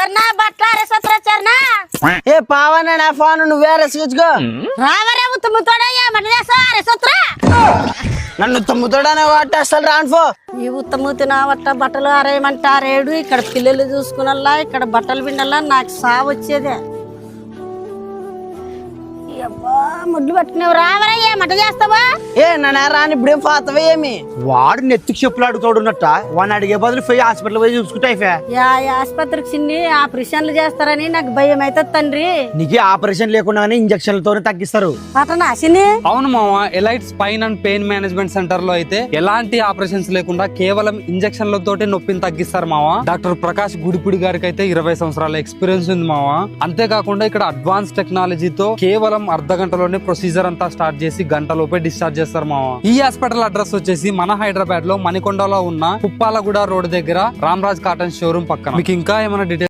చరణా బట్ల చరణా ఏ పావన నా ఫోన్ నువ్వే రెసుకుచ్చుకో రావరే ఉత్తముతోడయ్యా మట చేస్తావా సత్ర నన్ను తమ్ముతోడనే వాటి అసలు రాను పో ఈ ఉత్తమూతి నా వట్ట బట్టలు ఆరేయమంటారేడు ఇక్కడ పిల్లలు చూసుకునల్లా ఇక్కడ బట్టలు పిండల్లా నాకు సావు వచ్చేదే ముడ్లు పట్టుకునేవు రావరయ్యా మట చేస్తావా ఏ నన్ను రాని ఇప్పుడేం పోతావా ఏమి వాడు నెత్తికి చెప్పులు అడుగుతాడున్నట్ట వాడిని అడిగే బదులు పోయి హాస్పిటల్ పోయి చూసుకుంటా యా ఆసుపత్రికి చిన్ని ఆపరేషన్లు చేస్తారని నాకు భయం అవుతుంది తండ్రి నీకు ఆపరేషన్ లేకుండానే ఇంజక్షన్లతోనే తగ్గిస్తారు పటనా చిన్ని అవును మామ elite spine and pain management centre లో అయితే ఎలాంటి ఆపరేషన్స్ లేకుండా కేవలం ఇంజక్షన్లతోటే నొప్పిని తగ్గిస్తారు మామ. డాక్టర్ ప్రకాష్ గుడిపూడి గారికి అయితే 20 సంవత్సరాల ఎక్స్పీరియన్స్ ఉంది మామ. అంతేకాకుండా ఇక్కడ అడ్వాన్స్ టెక్నాలజీతో కేవలం అర్ధ గంటలోనే ప్రొసీజర్ అంతా స్టార్ట్ చేసి గంటలోపే డిశ్చార్జ్ చేస్తారు మామ. ఈ హాస్పిటల్ అడ్రస్ వచ్చేసి మన హైదరాబాద్ లో మణికొండలో ఉన్న పుప్పాలగూడ రోడ్ దగ్గర రామరాజ్ కాటన్ షోరూమ్ పక్కన. మీకు ఇంకా ఏమైనా డీటెయిల్స్